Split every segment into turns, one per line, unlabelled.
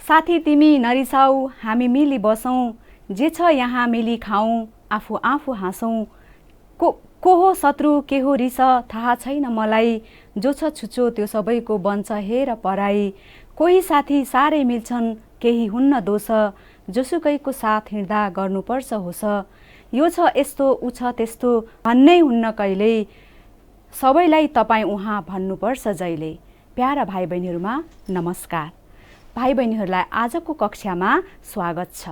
साथी तिमी नरिसाऊ हामी मिली बसौँ, जे छ यहाँ मिली खाऊँ, आफू आफू हाँसौँ। को हो शत्रु के हो रिस थाहा छैन मलाई, जो छ छुचो त्यो सबैको बन्छ हेर पराई। कोही साथी साह्रै मिल्छन् केही हुन्न दोष, जोसुकैको साथ हिँड्दा गर्नुपर्छ होस। यो छ यस्तो उ छ त्यस्तो भन्नै हुन्न कहिल्यै, सबैलाई तपाईँ उहाँ भन्नुपर्छ जहिले। प्यारा भाइ बहिनीहरूमा नमस्कार। भाइ बहिनीहरूलाई आजको कक्षामा स्वागत छ।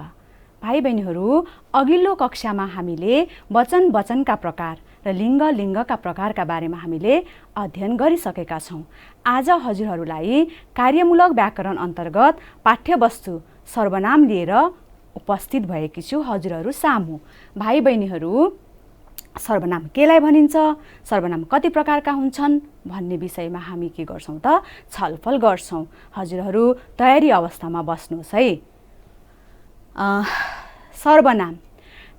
भाइ बहिनीहरू, अघिल्लो कक्षामा हामीले वचनका प्रकार र लिङ्गका प्रकारका बारेमा हामीले अध्ययन गरिसकेका छौँ। आज हजुरहरूलाई कार्यमूलक व्याकरण अन्तर्गत पाठ्यवस्तु सर्वनाम लिएर उपस्थित भएकी छु हजुरहरू सामु। भाइ बहिनीहरू, सर्वनाम केलाई भनिन्छ, सर्वनाम कति प्रकारका हुन्छन् भन्ने विषयमा हामी के गर्छौँ त छलफल गर्छौँ। हजुरहरू तयारी अवस्थामा बस्नुहोस् है। सर्वनाम,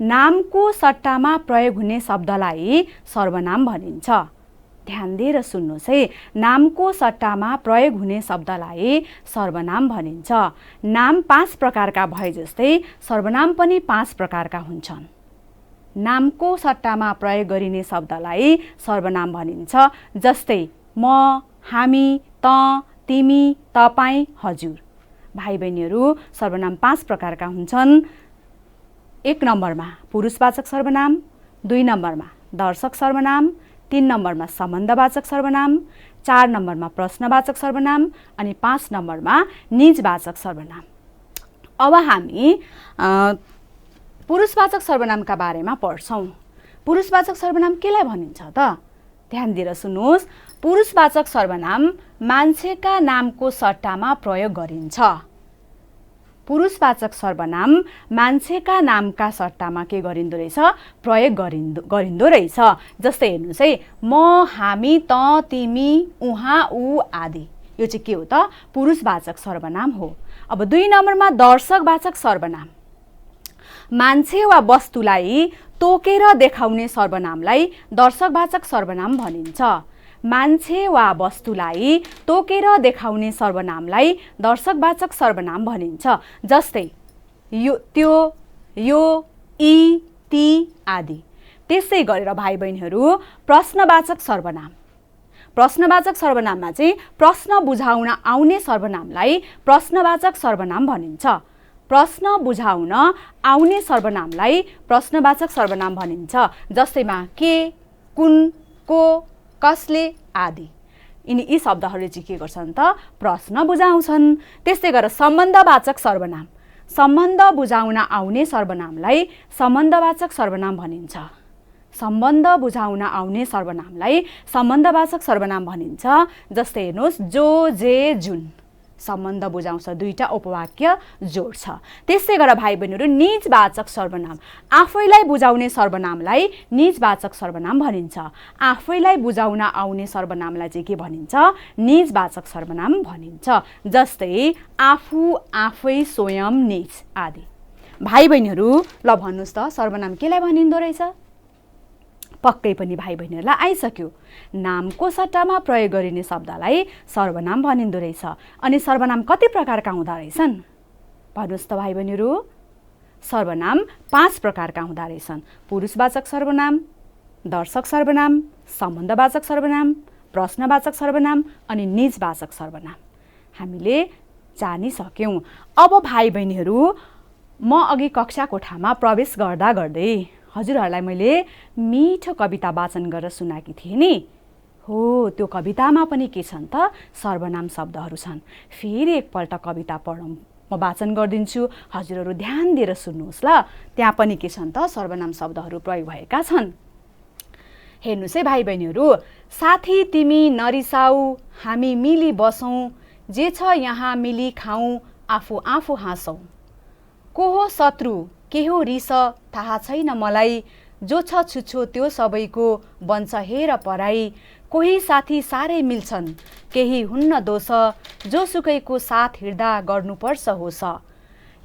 नामको सट्टामा प्रयोग हुने शब्दलाई सर्वनाम भनिन्छ। ध्यान दिएर सुन्नुहोस् है, नामको सट्टामा प्रयोग हुने शब्दलाई सर्वनाम भनिन्छ। नाम 5 प्रकारका भए जस्तै सर्वनाम पनि 5 प्रकारका हुन्छन्। नामको सट्टामा प्रयोग गरिने शब्दलाई सर्वनाम भनिन्छ। जस्तै म, हामी, त, तिमी, तपाईँ, हजुर। भाइ बहिनीहरू, सर्वनाम 5 प्रकारका हुन्छन्। 1 नम्बरमा पुरुषवाचक सर्वनाम, 2 नम्बरमा दर्शक सर्वनाम, 3 नम्बरमा सम्बन्धवाचक सर्वनाम, 4 नम्बरमा प्रश्नवाचक सर्वनाम अनि 5 नम्बरमा निजवाचक सर्वनाम। अब हामी पुरुषवाचक सर्वनामका बारेमा पढ्छौँ। पुरुषवाचक सर्वनाम केलाई भनिन्छ त? ध्यान दिएर सुन्नुहोस्। पुरुषवाचक सर्वनाम मान्छेका नामको सट्टामा प्रयोग गरिन्छ। पुरुषवाचक सर्वनाम मान्छेका नामका सट्टामा के गरिँदो रहेछ? प्रयोग गरिँदो रहेछ। जस्तै हेर्नुहोस् है, म, हामी, त, तिमी, उहाँ, ऊ आदि। यो चाहिँ के हो त? पुरुषवाचक सर्वनाम हो। अब 2 नम्बरमा दर्शकवाचक सर्वनाम, मान्छे वा वस्तुलाई तोकेर देखाउने सर्वनामलाई दर्शकवाचक सर्वनाम भनिन्छ। मान्छे वा वस्तुलाई तोकेर देखाउने सर्वनामलाई दर्शकवाचक सर्वनाम भनिन्छ। जस्तै यो, त्यो, यो, यी, ती आदि। त्यसै गरेर भाइ बहिनीहरू, प्रश्नवाचक सर्वनाम, प्रश्नवाचक सर्वनाममा चाहिँ प्रश्न बुझाउन आउने सर्वनामलाई प्रश्नवाचक सर्वनाम भनिन्छ। प्रश्न बुझाउन आउने सर्वनामलाई प्रश्नवाचक सर्वनाम भनिन्छ। जस्तैमा के, कुन, को, कसले आदि। यी शब्दहरूले चाहिँ के गर्छन् त? प्रश्न बुझाउँछन्। त्यस्तै गरेर सम्बन्धवाचक सर्वनाम, सम्बन्ध बुझाउन आउने सर्वनामलाई सम्बन्धवाचक सर्वनाम भनिन्छ। सम्बन्ध बुझाउन आउने सर्वनामलाई सम्बन्धवाचक सर्वनाम भनिन्छ। जस्तै हेर्नुहोस्, जो, जे, जुन सम्बन्ध बुझाउँछ, 2टा उपवाक्य जोड्छ। त्यसै गरेर भाइ बहिनीहरू, निजवाचक सर्वनाम, आफैलाई बुझाउने सर्वनामलाई निजवाचक सर्वनाम भनिन्छ। आफैलाई बुझाउन आउने सर्वनामलाई चाहिँ के भनिन्छ? निजवाचक सर्वनाम भनिन्छ। जस्तै आफू, आफै, स्वयं, निज आदि। भाइ बहिनीहरू, ल भन्नुहोस् त सर्वनाम केलाई भनिँदो रहेछ? पक्कै पनि भाइ बहिनीहरूलाई आइसक्यो। नामको सट्टामा प्रयोग गरिने शब्दलाई सर्वनाम भनिँदो रहेछ। अनि सर्वनाम कति प्रकारका हुँदो रहेछन् भन्नुहोस् त भाइ बहिनीहरू? सर्वनाम 5 प्रकारका हुँदो रहेछन्। पुरुषवाचक सर्वनाम, दर्शक सर्वनाम, सम्बन्धवाचक सर्वनाम, प्रश्नवाचक सर्वनाम अनि निजवाचक सर्वनाम हामीले जानिसक्यौँ। अब भाइ बहिनीहरू, म अघि कक्षा कोठामा प्रवेश गर्दा गर्दै हजुरहरूलाई मैले मिठो कविता वाचन गरेर सुनाएकी थिएँ नि। हो, त्यो कवितामा पनि के छन् त? सर्वनाम शब्दहरू छन्। फेरि एकपल्ट कविता पढौँ, म वाचन गरिदिन्छु, हजुरहरू ध्यान दिएर सुन्नुहोस् ल। त्यहाँ पनि के छन् त? सर्वनाम शब्दहरू प्रयोग भएका छन्। हेर्नुहोस् है भाइ बहिनीहरू, साथी तिमी नरिसाऊ हामी मिली बसौँ, जे छ यहाँ मिली खाऊँ, आफू आफू हाँसौँ। को हो शत्रु के हो रिस थाहा छैन मलाई, जो छ छुछो त्यो सबैको बन्छ हेर पराई। कोही साथी साह्रै मिल्छन् केही हुन्न दोष, जोसुकैको साथ हिँड्दा गर्नुपर्छ होस।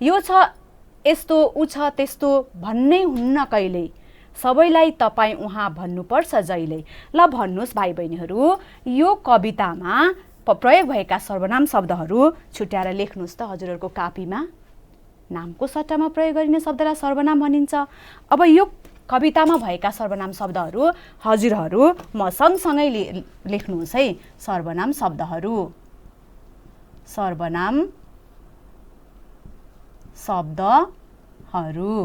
यो छ यस्तो उ छ त्यस्तो भन्नै हुन्न कहिल्यै, सबैलाई तपाईँ उहाँ भन्नुपर्छ जहिले। ल भन्नुहोस् भाइ बहिनीहरू, यो कवितामा प्रयोग भएका सर्वनाम शब्दहरू छुट्याएर लेख्नुहोस् त हजुरहरूको कापीमा। नामको सट्टामा प्रयोग गरिने शब्दलाई सर्वनाम भनिन्छ। अब यो कवितामा भएका सर्वनाम शब्दहरू हजुरहरू म सँगसँगै लेख्नुहोस् है। सर्वनाम शब्दहरू, सर्वनाम शब्दहरू।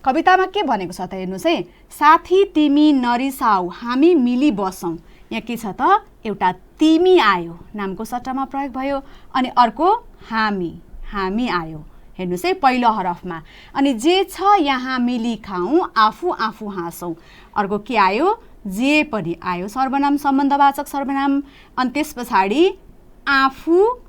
कवितामा के भनेको छ त हेर्नुहोस् है। साथी तिमी नरिसाऊ हामी मिली बसौँ। यहाँ के छ त, एउटा तिमी आयो, नामको सट्टामा प्रयोग भयो, अनि अर्को हामी, हामी आयो। हेर्नुहोस् है पहिलो हरफमा। अनि जे छ यहाँ मिली खाऊँ, आफू आफू हाँसौँ। अर्को के आयो, जे पनि आयो, सर्वनाम सम्बन्धवाचक सर्वनाम। अनि त्यस पछाडि आफू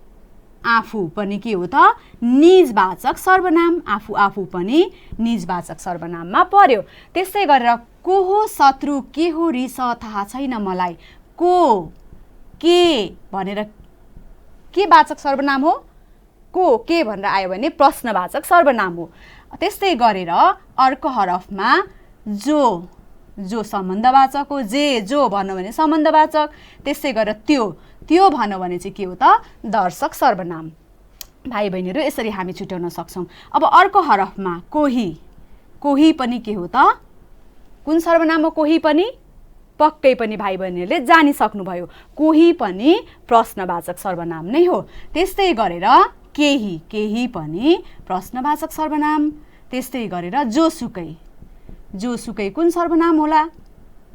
आफू पनि के हो त, निजवाचक सर्वनाम। आफू आफू पनि निजवाचक सर्वनाममा पर्यो। त्यस्तै गरेर को हो शत्रु, के हो रिस थाहा छैन मलाई। को, के भनेर के वाचक सर्वनाम हो, को के भनेर आयो भने प्रश्नवाचक सर्वनाम हो। त्यस्तै गरेर अर्को हरफमा जो, जो सम्बन्धवाचक हो। जे जो भन्यो भने सम्बन्धवाचक। त्यस्तै गरेर त्यो, त्यो भन्यो भने चाहिँ के हो त, दर्शक सर्वनाम। भाइ बहिनीहरू यसरी हामी छुट्याउन सक्छौँ। अब अर्को हरफमा कोही, कोही पनि के हो त, कुन सर्वनाम हो कोही पनि, पक्कै पनि भाइ बहिनीहरूले जानिसक्नुभयो, कोही पनि प्रश्नवाचक सर्वनाम नै हो। त्यस्तै गरेर केही, केही पनि प्रश्नवाचक सर्वनाम। त्यस्तै गरेर जोसुकै, जोसुकै कुन सर्वनाम होला,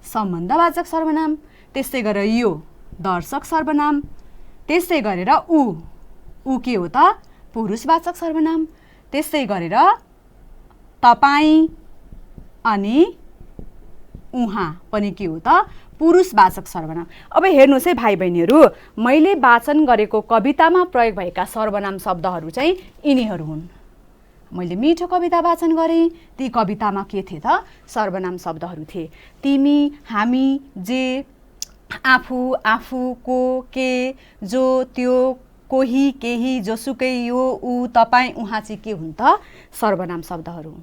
सम्बन्धवाचक सर्वनाम। त्यस्तै गरेर यो दर्शक सर्वनाम। त्यस्तै गरेर ऊ के हो त, पुरुषवाचक सर्वनाम। त्यस्तै गरेर तपाईँ अनि उहाँ पनि के हो त, पुरुषवाचक सर्वनाम। अब हेर्नुहोस् है भाइ बहिनीहरू, मैले वाचन गरेको कवितामा प्रयोग भएका सर्वनाम शब्दहरू चाहिँ यिनीहरू हुन्। मैले मिठो कविता वाचन गरेँ, ती कवितामा के थिए त, सर्वनाम शब्दहरू थिए। तिमी, हामी, जे, आफू आफू, को, के, जो, त्यो, कोही, केही, जोसुकै, यो, ऊ, तपाईँ, उहाँ चाहिँ के हुन् त, सर्वनाम शब्दहरू हुन्।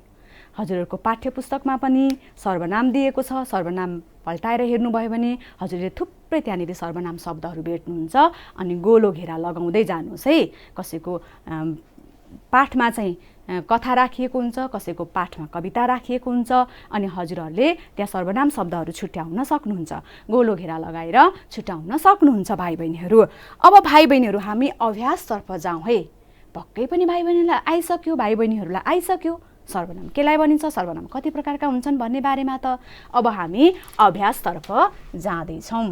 हजुरहरूको पाठ्य पुस्तकमा पनि सर्वनाम दिएको छ। सर्वनाम पल्टाएर हेर्नुभयो भने हजुरले थुप्रै त्यहाँनिर सर्वनाम शब्दहरू भेट्नुहुन्छ। अनि गोलो घेरा लगाउँदै जानुहोस् है। कसैको पाठमा चाहिँ कथा राखिएको हुन्छ, कसैको पाठमा कविता राखिएको हुन्छ। अनि हजुरहरूले त्यहाँ सर्वनाम शब्दहरू छुट्याउन सक्नुहुन्छ, गोलो घेरा लगाएर छुट्याउन सक्नुहुन्छ भाइ बहिनीहरू। अब भाइ बहिनीहरू हामी अभ्यासतर्फ जाउँ है। पक्कै पनि भाइ बहिनीलाई आइसक्यो, भाइ बहिनीहरूलाई आइसक्यो सर्वनाम केलाई भनिन्छ, सर्वनाम कति प्रकारका हुन्छन् भन्ने बारेमा त। अब हामी अभ्यासतर्फ जाँदैछौँ।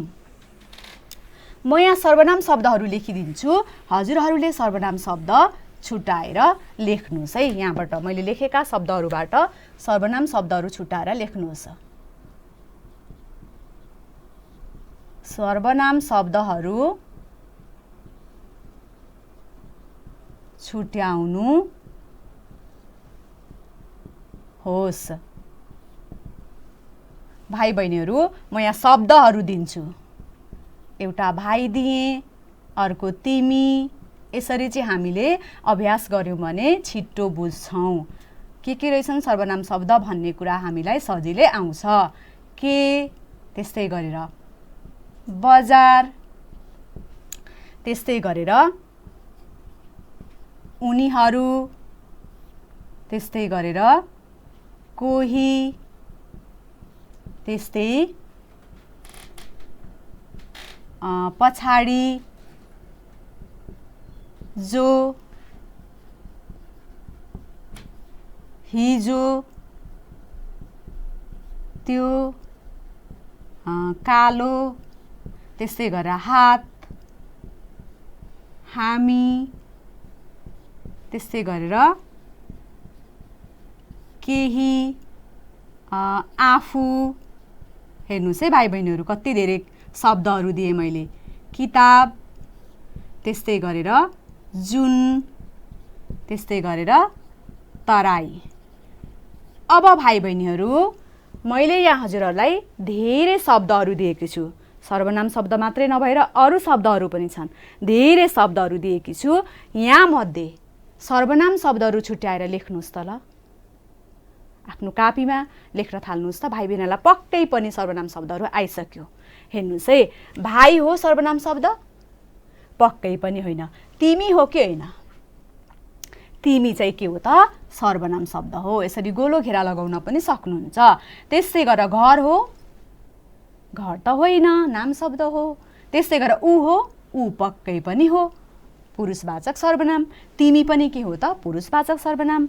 म यहाँ सर्वनाम शब्दहरू लेखिदिन्छु, हजुरहरूले सर्वनाम शब्द छुट्याएर लेख्नुहोस् है। यहाँबाट मैले लेखेका शब्दहरूबाट सर्वनाम शब्दहरू छुट्याएर लेख्नुहोस्। सर्वनाम शब्दहरू छुट्याउनु होस्। भाइ बहिनीहरू म यहाँ शब्दहरू दिन्छु। एउटा भाइ दिएँ, अर्को तिमी। यसरी चाहिँ हामीले अभ्यास गऱ्यौँ भने छिट्टो बुझ्छौँ के रहेछन् सर्वनाम शब्द भन्ने कुरा हामीलाई सजिलै आउँछ। के, त्यस्तै गरेर बजार, त्यस्तै गरेर उनीहरू, त्यस्तै गरेर कोही, त्यस्तै पछाडि जो, हिजो, त्यो, कालो, त्यस्तै गरेर हात, हामी, त्यस्तै गरेर केही, आफू। हेर्नुहोस् है भाइ बहिनीहरू कति धेरै शब्दहरू दिएँ मैले। किताब, त्यस्तै गरेर जुन, त्यस्तै गरेर तराई। अब भाइ बहिनीहरू मैले यहाँ हजुरहरूलाई धेरै शब्दहरू दिएकी छु। सर्वनाम शब्द मात्रै नभएर अरू शब्दहरू पनि छन्। धेरै शब्दहरू दिएकी छु। यहाँ मध्ये सर्वनाम शब्दहरू छुट्याएर लेख्नुहोस् त ल। आफ्नो कापीमा लेख्न थाल्नुहोस् त। भाइ बहिनीलाई पक्कै पनि सर्वनाम शब्दहरू आइसक्यो। हेर्नुहोस् है, भाइ हो सर्वनाम शब्द? पक्कै पनि होइन। तिमी हो कि होइन? तिमी चाहिँ के हो त? सर्वनाम शब्द हो। यसरी गोलो घेरा लगाउन पनि सक्नुहुन्छ। त्यसै गरेर घर हो? घर त होइन, नाम शब्द हो। त्यसै गरेर ऊ हो? ऊ पक्कै पनि हो, पुरुषवाचक सर्वनाम। तिमी पनि के हो त? पुरुषवाचक सर्वनाम।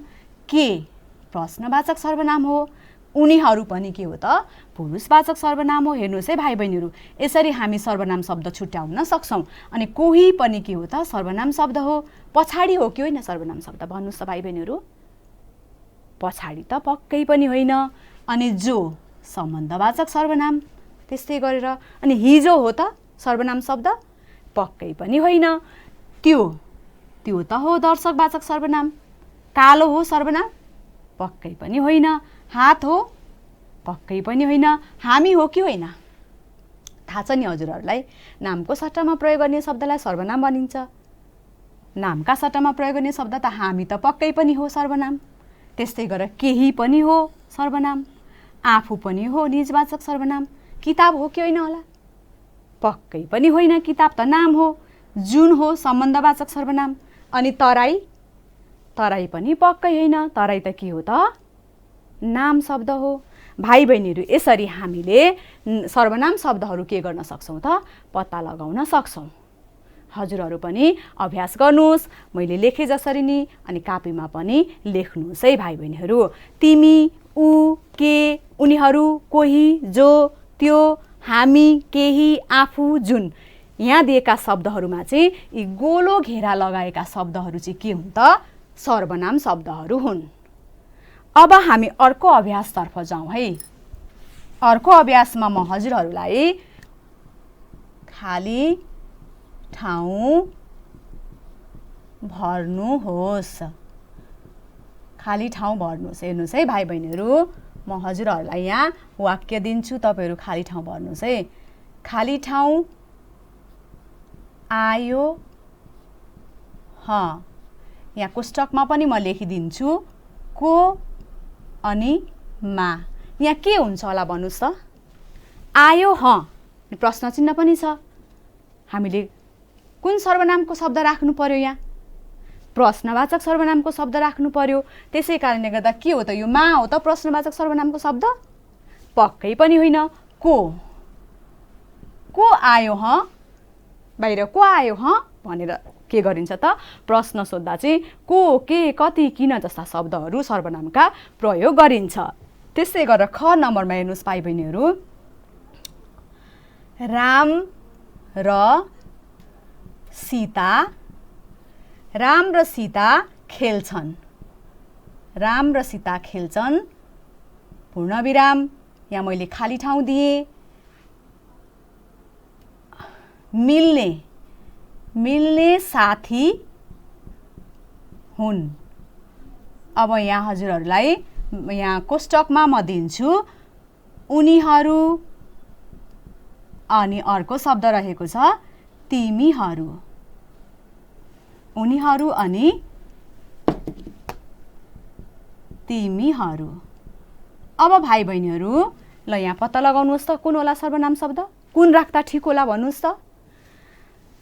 के प्रश्नवाचक सर्वनाम हो। उनीहरू पनि के हो त? पुरुषवाचक सर्वनाम हो। हेर्नुहोस् है भाइ बहिनीहरू, यसरी हामी सर्वनाम शब्द छुट्याउन सक्छौँ। अनि कोही पनि के हो त? सर्वनाम शब्द हो। पछाडि हो कि होइन सर्वनाम शब्द? भन्नुहोस् त भाइ बहिनीहरू। पछाडि त पक्कै पनि होइन। अनि जो सम्बन्धवाचक सर्वनाम। त्यस्तै गरेर अनि हिजो हो त सर्वनाम शब्द? पक्कै पनि होइन। त्यो त हो दर्शकवाचक सर्वनाम। कालो हो सर्वनाम? पक्कै पनि होइन। हात हो? पक्कै पनि होइन। हामी हो कि होइन? थाहा छ नि हजुरहरूलाई, नामको सट्टामा प्रयोग गर्ने शब्दलाई सर्वनाम भनिन्छ। नामका सट्टामा प्रयोग गर्ने शब्द त हामी त पक्कै पनि हो सर्वनाम। त्यस्तै गरेर केही पनि हो सर्वनाम। आफू पनि हो निजवाचक सर्वनाम। किताब हो कि होइन होला? पक्कै पनि होइन, किताब त नाम हो। जुन हो सम्बन्धवाचक सर्वनाम। अनि तराई पनि पक्कै होइन, तराई त के हो त? नाम शब्द हो। भाइ बहिनीहरू, यसरी हामीले सर्वनाम शब्दहरू के गर्न सक्छौँ त? पत्ता लगाउन सक्छौँ। हजुरहरू पनि अभ्यास गर्नुहोस्, मैले लेखे जसरी नि, अनि कापीमा पनि लेख्नुहोस् है भाइ बहिनीहरू। तिमी, ऊ, के, उनीहरू, कोही, जो, त्यो, हामी, केही, आफू, जुन, यहाँ दिएका शब्दहरूमा चाहिँ यी गोलो घेरा लगाएका शब्दहरू चाहिँ के हुन् त? सर्वनाम शब्दहरू हुन्। अब हामी अर्को अभ्यासतर्फ जाउँ है। अर्को अभ्यासमा म हजुरहरूलाई खाली ठाउँ भर्नुहोस्। खाली ठाउँ भर्नुहोस्। हेर्नुहोस् है भाइ बहिनीहरू, म हजुरहरूलाई यहाँ वाक्य दिन्छु, तपाईँहरू खाली ठाउँ भर्नुहोस् है। खाली ठाउँ आयो यहाँ कोष्टकमा पनि म लेखिदिन्छु, को अनि मा। यहाँ के हुन्छ होला भन्नुहोस् त? आयो प्रश्न चिन्ह पनि छ। हामीले कुन सर्वनामको शब्द राख्नु पर्यो? यहाँ प्रश्नवाचक सर्वनामको शब्द राख्नु पर्यो। त्यसै कारणले गर्दा के हो त? यो मा हो त प्रश्नवाचक सर्वनामको शब्द? पक्कै पनि होइन। को आयो बाहिर को आयो भनेर के गरिन्छ त? प्रश्न सोद्धा चाहिँ को, के, कति, किन जस्ता शब्दहरू सर्वनामका प्रयोग गरिन्छ। त्यसै गरेर ख नम्बरमा हेर्नुहोस् भाइ बहिनीहरू, राम र सीता खेल्छन्। राम र सीता खेल्छन्, पूर्णविराम। यहाँ मैले खाली ठाउँ दिएँ। मिल्ने साथी हुन्। अब यहाँ हजुरहरूलाई यहाँ कोष्टकमा म दिन्छु उनीहरू, अनि अर्को शब्द रहेको छ तिमीहरू। उनीहरू अनि तिमीहरू। अब भाइ बहिनीहरू, ल यहाँ पत्ता लगाउनुहोस् त कुन होला सर्वनाम शब्द? कुन राख्दा ठिक होला भन्नुहोस् त?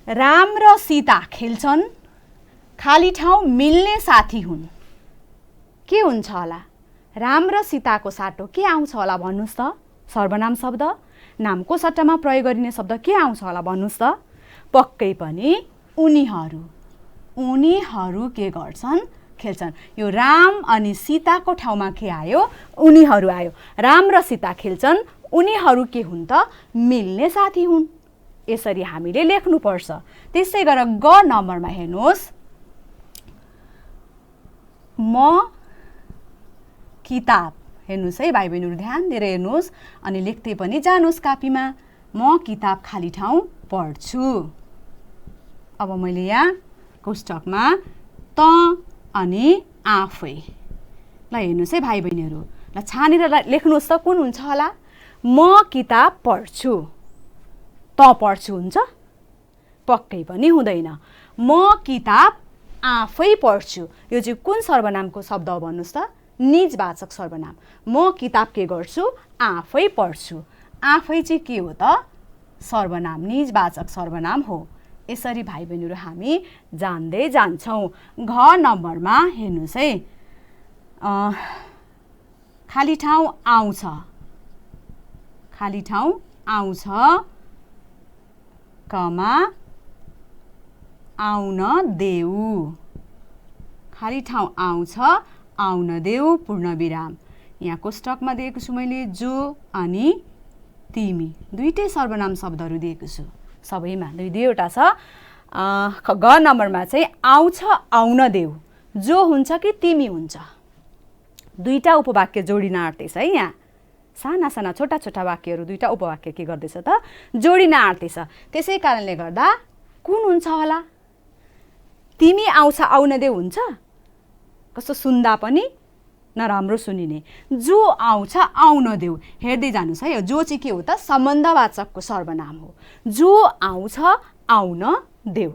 राम र सीता खेल्छन्, खाली ठाउँ मिल्ने साथी हुन्। के हुन्छ होला? राम र सीताको साटो के आउँछ होला भन्नुहोस् त? सर्वनाम शब्द। नामको सट्टामा प्रयोग गरिने शब्द के आउँछ होला भन्नुहोस् त? पक्कै पनि उनीहरू। उनीहरू के गर्छन्? खेल्छन्। यो राम अनि सीताको ठाउँमा के आयो? उनीहरू आयो। राम र सीता खेल्छन्, उनीहरू के हुन् त? मिल्ने साथी हुन्। यसरी हामीले लेख्नुपर्छ। त्यसै गरेर ग नम्बरमा हेर्नुहोस्, म किताब। हेर्नुहोस् है भाइ बहिनीहरू, ध्यान दिएर हेर्नुहोस् अनि लेख्दै पनि जानुहोस् कापीमा। म किताब खाली ठाउँ पढ्छु। अब मैले यहाँ कोष्टकमा त अनि आफै। ल हेर्नुहोस् है भाइ बहिनीहरू, ल छानेर लेख्नुहोस् त कुन हुन्छ होला? म किताब पढ्छु। त पढ्छु हुन्छ? पक्कै पनि हुँदैन। म किताब आफै पढ्छु। यो चाहिँ कुन सर्वनामको शब्द हो भन्नुहोस् त? निजवाचक सर्वनाम। म किताब के गर्छु? आफै पढ्छु। आफै चाहिँ के हो त? सर्वनाम, निजवाचक सर्वनाम हो। यसरी भाइ बहिनीहरू हामी जान्दै जान्छौँ। घ नम्बरमा हेर्नुहोस् है, खाली ठाउँ आउँछ, खाली ठाउँ आउँछ, कमा आउन देऊ, खाली ठाउँ आउँछ, आउन देऊ, पूर्णविराम। यहाँ कोष्टकमा दिएको छु मैले जो अनि तिमी, दुईटै सर्वनाम शब्दहरू दिएको छु, सबैमा दुईवटा छ। ग नम्बरमा चाहिँ आउँछ, आउन देऊ, जो हुन्छ कि तिमी हुन्छ, दुईटा उपवाक्य जोडिन आँट्दैछ है। यहाँ साना साना छोटा छोटा वाक्यहरू दुईटा उपवाक्य के गर्दैछ त, जोडिन आँट्दैछ। त्यसै कारणले गर्दा कुन हुन्छ होला? तिमी आउँछ, आउन देऊ हुन्छ, कस्तो सुन्दा पनि नराम्रो सुनिने। जो आउँछ, आउन देऊ, हेर्दै जानुहोस् है, जो चाहिँ के हो त, सम्बन्धवाचकको सर्वनाम हो। जो आउँछ, आउन देऊ,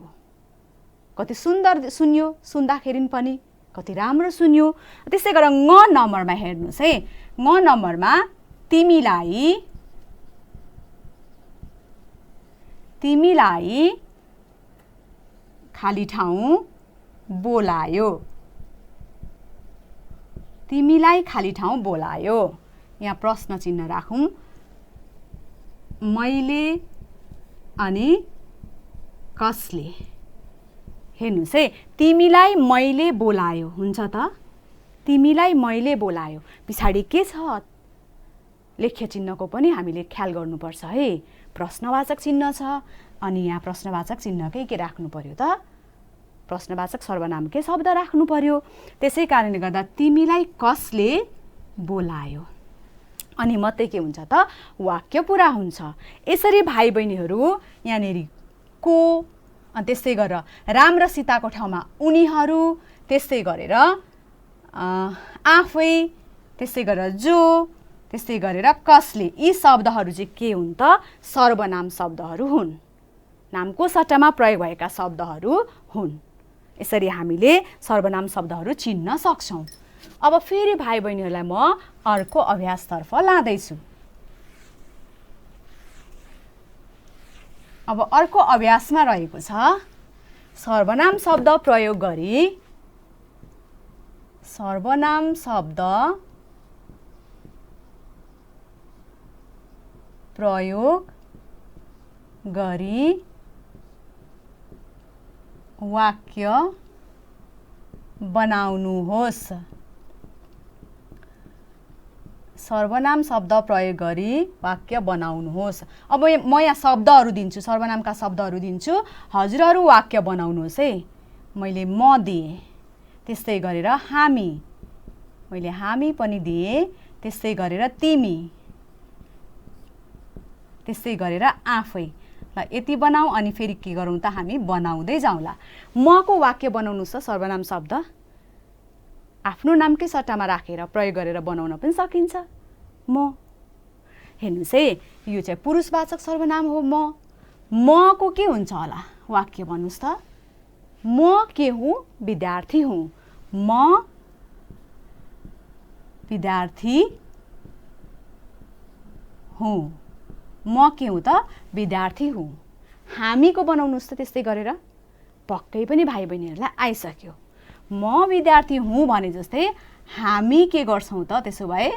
कति सुन्दर सुन्यो, सुन्दाखेरि पनि कति राम्रो सुन्यो। त्यसै गरेर ङ नम्बरमा हेर्नुहोस् है, ङ नम्बरमा तिमीलाई, तिमीलाई खाली ठाउँ बोलायो, तिमीलाई खाली ठाउँ बोलायो। यहाँ प्रश्न चिन्ह राखौँ, मैले अनि कसले। हेर्नुहोस् है, तिमीलाई मैले बोलायो हुन्छ त, तिमीलाई मैले बोलायो, पछाडि के छ? लेख्य चिन्हको पनि हामीले ख्याल गर्नुपर्छ है। प्रश्नवाचक चिन्ह छ, अनि यहाँ प्रश्नवाचक चिन्हकै के राख्नु पर्यो त, प्रश्नवाचक सर्वनामकै शब्द राख्नु पर्यो। त्यसै कारणले गर्दा तिमीलाई कसले बोलायो, अनि मात्रै के हुन्छ त, वाक्य पुरा हुन्छ। यसरी भाइ बहिनीहरू यहाँनिर को, अनि त्यस्तै गरेर राम र सीताको ठाउँमा उनीहरू, त्यस्तै गरेर आफै, त्यस्तै गरेर जो, त्यस्तै गरेर कसले, यी शब्दहरू चाहिँ के हुन् त, सर्वनाम शब्दहरू हुन्, नामको सट्टामा प्रयोग भएका शब्दहरू हुन्। यसरी हामीले सर्वनाम शब्दहरू चिन्न सक्छौँ। अब फेरि भाइ बहिनीहरूलाई म अर्को अभ्यासतर्फ लाँदैछु। अब अर्को अभ्यासमा रहेको छ, सर्वनाम शब्द प्रयोग गरी, सर्वनाम शब्द प्रयोग गरी वाक्य बनाउनुहोस्। सर्वनाम शब्द प्रयोग गरी वाक्य बनाउनुहोस्। अब म यहाँ शब्दहरू दिन्छु, सर्वनामका शब्दहरू दिन्छु, हजुरहरू वाक्य बनाउनुहोस् है। मैले म दिएँ, त्यस्तै गरेर हामी, मैले हामी पनि दिएँ, त्यस्तै गरेर तिमी, त्यस्तै गरेर आफै। ल यति बनाऊ, अनि फेरि के गरौँ त, हामी बनाउँदै जाउँला। मको वाक्य बनाउनुहोस् त, सर्वनाम शब्द आफ्नो नामकै सट्टामा राखेर प्रयोग गरेर बनाउन पनि सकिन्छ। म, हेर्नुहोस् है, यो चाहिँ पुरुषवाचक सर्वनाम हो। मको के हुन्छ होला, वाक्य भन्नुहोस् त। म के हुँ, विद्यार्थी हुँ, म विद्यार्थी हुँ, म के हुँ त, विद्यार्थी हुँ। हामीको बनाउनुहोस् त त्यस्तै गरेर, पक्कै पनि भाइ बहिनीहरूलाई आइसक्यो। म विद्यार्थी हुँ भने जस्तै हामी के गर्छौँ त, त्यसो भए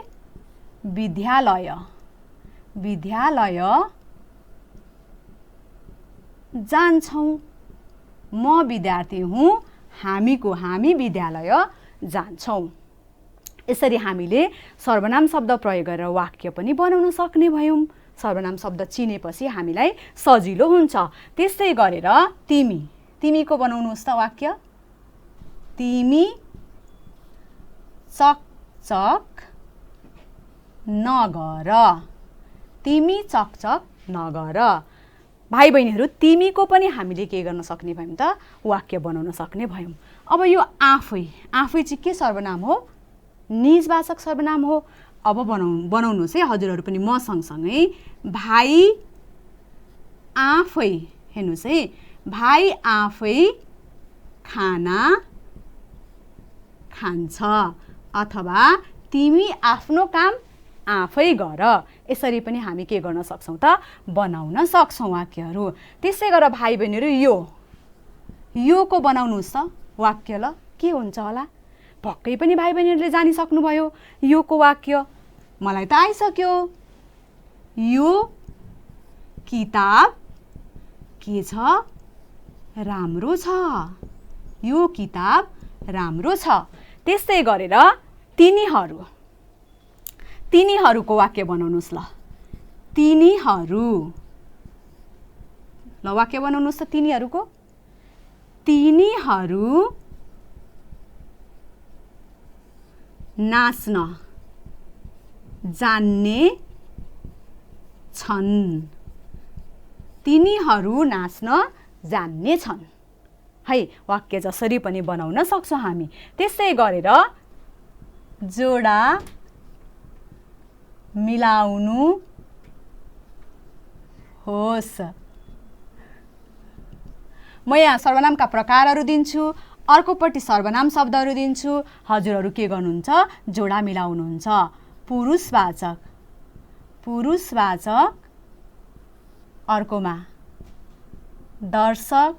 विद्यालय, विद्यालय जान्छौँ। म विद्यार्थी हुँ, हामीको, हामी विद्यालय जान्छौँ। यसरी हामीले सर्वनाम शब्द प्रयोग गरेर वाक्य पनि बनाउन सक्ने भयौँ। सर्वनाम शब्द चिनेपछि हामीलाई सजिलो हुन्छ। त्यस्तै गरेर तिमी, तिमीको बनाउनुहोस् त वाक्य। तिमी चकचक नगर, तिमी चकचक नगर। भाइ बहिनीहरू तिमीको पनि हामीले के गर्न सक्ने भयौँ त, वाक्य बनाउन सक्ने भयौँ। अब यो आफै, आफै चाहिँ के सर्वनाम हो, निजवाचक सर्वनाम हो। अब बनाउनुहोस् है हजुरहरू पनि म सँगसँगै। भाइ आफै, हेर्नुहोस् है, भाइ आफै खाना खान्छ, अथवा तिमी आफ्नो काम आफै गर। यसरी पनि हामी के गर्न सक्छौँ त बनाउन सक्छौँ वाक्यहरू। त्यसै गरेर भाइ बहिनीहरू यो को बनाउनुहोस् त वाक्य ल के हुन्छ होला? पक्कै पनि भाइ बहिनीहरूले जानिसक्नुभयो यो को वाक्य। मलाई त आइसक्यो। यो किताब के छ? राम्रो छ। यो किताब राम्रो छ। त्यस्तै गरेर तिनीहरूको वाक्य बनाउनुहोस् ल। तिनीहरू ल वाक्य बनाउनुहोस् त तिनीहरूको। तिनीहरू नाच्न जान्ने छन्। तिनीहरू नाच्न जान्ने छन्। है वाक्य जसरी पनि बनाउन सक्छौँ हामी। त्यसै गरेर जोडा मिलाउनु होस्। म यहाँ सर्वनामका प्रकारहरू दिन्छु, अर्कोपट्टि सर्वनाम शब्दहरू दिन्छु। हजुरहरू के गर्नुहुन्छ? जोडा मिलाउनुहुन्छ। पुरुषवाचक अर्कोमा दर्शक,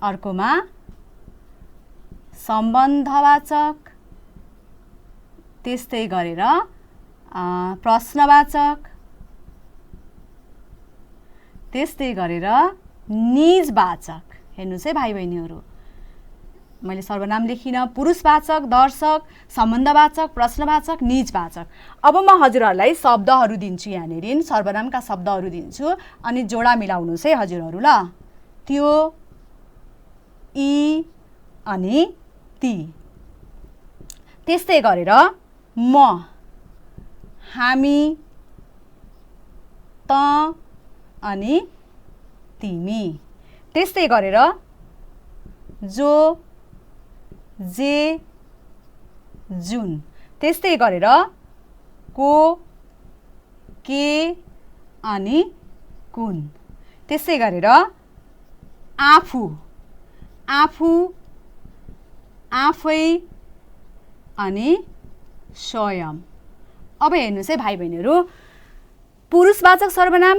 अर्कोमा सम्बन्धवाचक, त्यस्तै गरेर प्रश्नवाचक, त्यस्तै गरेर निजवाचक। हेर्नुहोस् है भाइ बहिनीहरू, मैले सर्वनाम लेखिनँ। पुरुषवाचक, दर्शक, सम्बन्धवाचक, प्रश्नवाचक, निजवाचक। अब म हजुरहरूलाई शब्दहरू दिन्छु। यहाँनिर सर्वनामका शब्दहरू दिन्छु अनि जोडा मिलाउनुहोस् है हजुरहरू ल। त्यो, यी अनि ती। त्यस्तै गरेर म, हामी, त अनि तिमी। त्यस्तै गरेर जो, जे, जुन। त्यस्तै गरेर को, के अनि कुन। त्यसै गरेर आफू, आफै अनि स्वयं। अब हेर्नुहोस् है भाइ बहिनीहरू, पुरुषवाचक सर्वनाम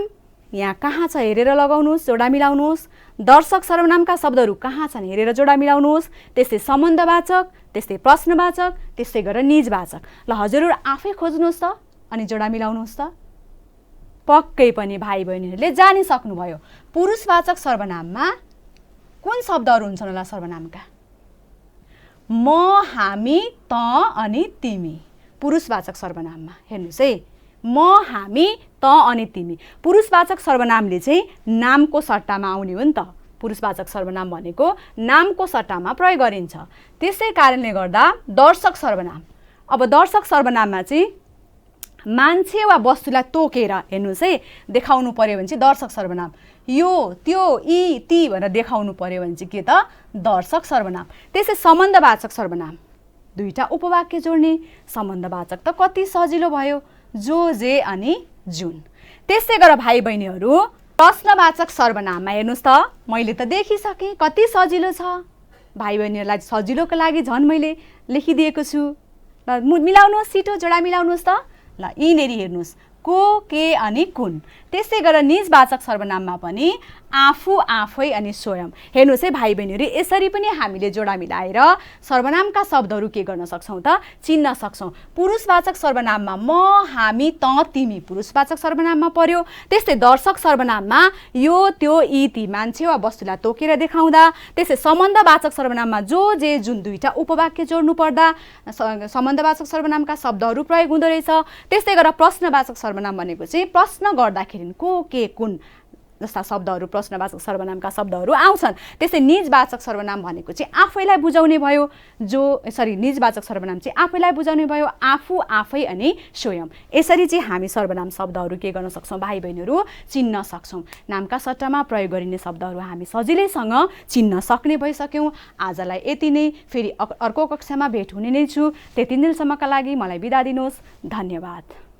यहाँ कहाँ छ हेरेर लगाउनुहोस्, जोडा मिलाउनुहोस्। दर्शक सर्वनामका शब्दहरू कहाँ छन् हेरेर जोडा मिलाउनुहोस्। त्यस्तै सम्बन्धवाचक, त्यस्तै प्रश्नवाचक, त्यस्तै गरेर निजवाचक। ल हजुरहरू आफै खोज्नुहोस् त अनि जोडा मिलाउनुहोस् त। पक्कै पनि भाइ बहिनीहरूले जानिसक्नुभयो पुरुषवाचक सर्वनाममा कुन शब्दहरू हुन्छन् होला सर्वनामका? म, हामी, त अनि तिमी। पुरुषवाचक सर्वनाममा हेर्नुहोस् है, म, हामी, त अनि तिमी। पुरुषवाचक सर्वनामले चाहिँ नामको सट्टामा आउने हो नि त। पुरुषवाचक सर्वनाम भनेको नामको सट्टामा प्रयोग गरिन्छ। त्यसै कारणले गर्दा दर्शक सर्वनाम, अब दर्शक सर्वनाममा चाहिँ मान्छे वा वस्तुलाई तोकेर हेर्नुहोस् है देखाउनु पर्यो भने चाहिँ दर्शक सर्वनाम। यो, त्यो, यी, ती भनेर देखाउनु पर्यो भने चाहिँ के त दर्शक सर्वनाम। त्यसै सम्बन्धवाचक सर्वनाम, दुईटा उपवाक्य जोड्ने। सम्बन्धवाचक त कति सजिलो भयो, जो, जे अनि जुन। त्यसै गरेर भाइ बहिनीहरू प्रश्नवाचक सर्वनाममा हेर्नुहोस् त, मैले त देखिसकेँ कति सजिलो छ। भाइ बहिनीहरूलाई सजिलोको लागि झन् मैले लेखिदिएको छु। ल मिलाउनुहोस्, छिटो जोडा मिलाउनुहोस् त। ल यिनीहरू हेर्नुहोस्, को, के अनि कुन। त्यसै गरेर निजवाचक सर्वनाममा पनि आफू, आफै अनि स्वयं। हेर्नुहोस् है भाइ बहिनीहरू, यसरी पनि हामीले जोडा मिलाएर सर्वनामका शब्दहरू के गर्न सक्छौँ त चिन्न सक्छौँ। पुरुषवाचक सर्वनाममा म, हामी, त, तिमी पुरुषवाचक सर्वनाममा पर्यो। त्यस्तै दर्शक सर्वनाममा यो, त्यो, यी, ती मान्छे वा वस्तुलाई तोकेर देखाउँदा। त्यस्तै सम्बन्धवाचक सर्वनाममा जो, जे, जुन दुईटा उपवाक्य जोड्नु पर्दा सम्बन्धवाचक सर्वनामका शब्दहरू प्रयोग हुँदो रहेछ। त्यस्तै गरेर प्रश्नवाचक सर्वनाम भनेको चाहिँ प्रश्न गर्दाखेरि को, के, कुन जस्ता शब्दहरू प्रश्नवाचक सर्वनामका शब्दहरू आउँछन्। त्यस्तै निजवाचक सर्वनाम भनेको चाहिँ आफैलाई बुझाउने भयो। निजवाचक सर्वनाम चाहिँ आफैलाई बुझाउने भयो, आफू, आफै अनि स्वयं। यसरी चाहिँ हामी सर्वनाम शब्दहरू के गर्न सक्छौँ भाइ बहिनीहरू चिन्न सक्छौँ। नामका सट्टामा प्रयोग गरिने शब्दहरू हामी सजिलैसँग चिन्न सक्ने भइसक्यौँ। आजलाई यति नै, फेरि अर्को कक्षामा भेट हुने नै छु। त्यति दिनसम्मका लागि मलाई बिदा दिनुहोस्। धन्यवाद।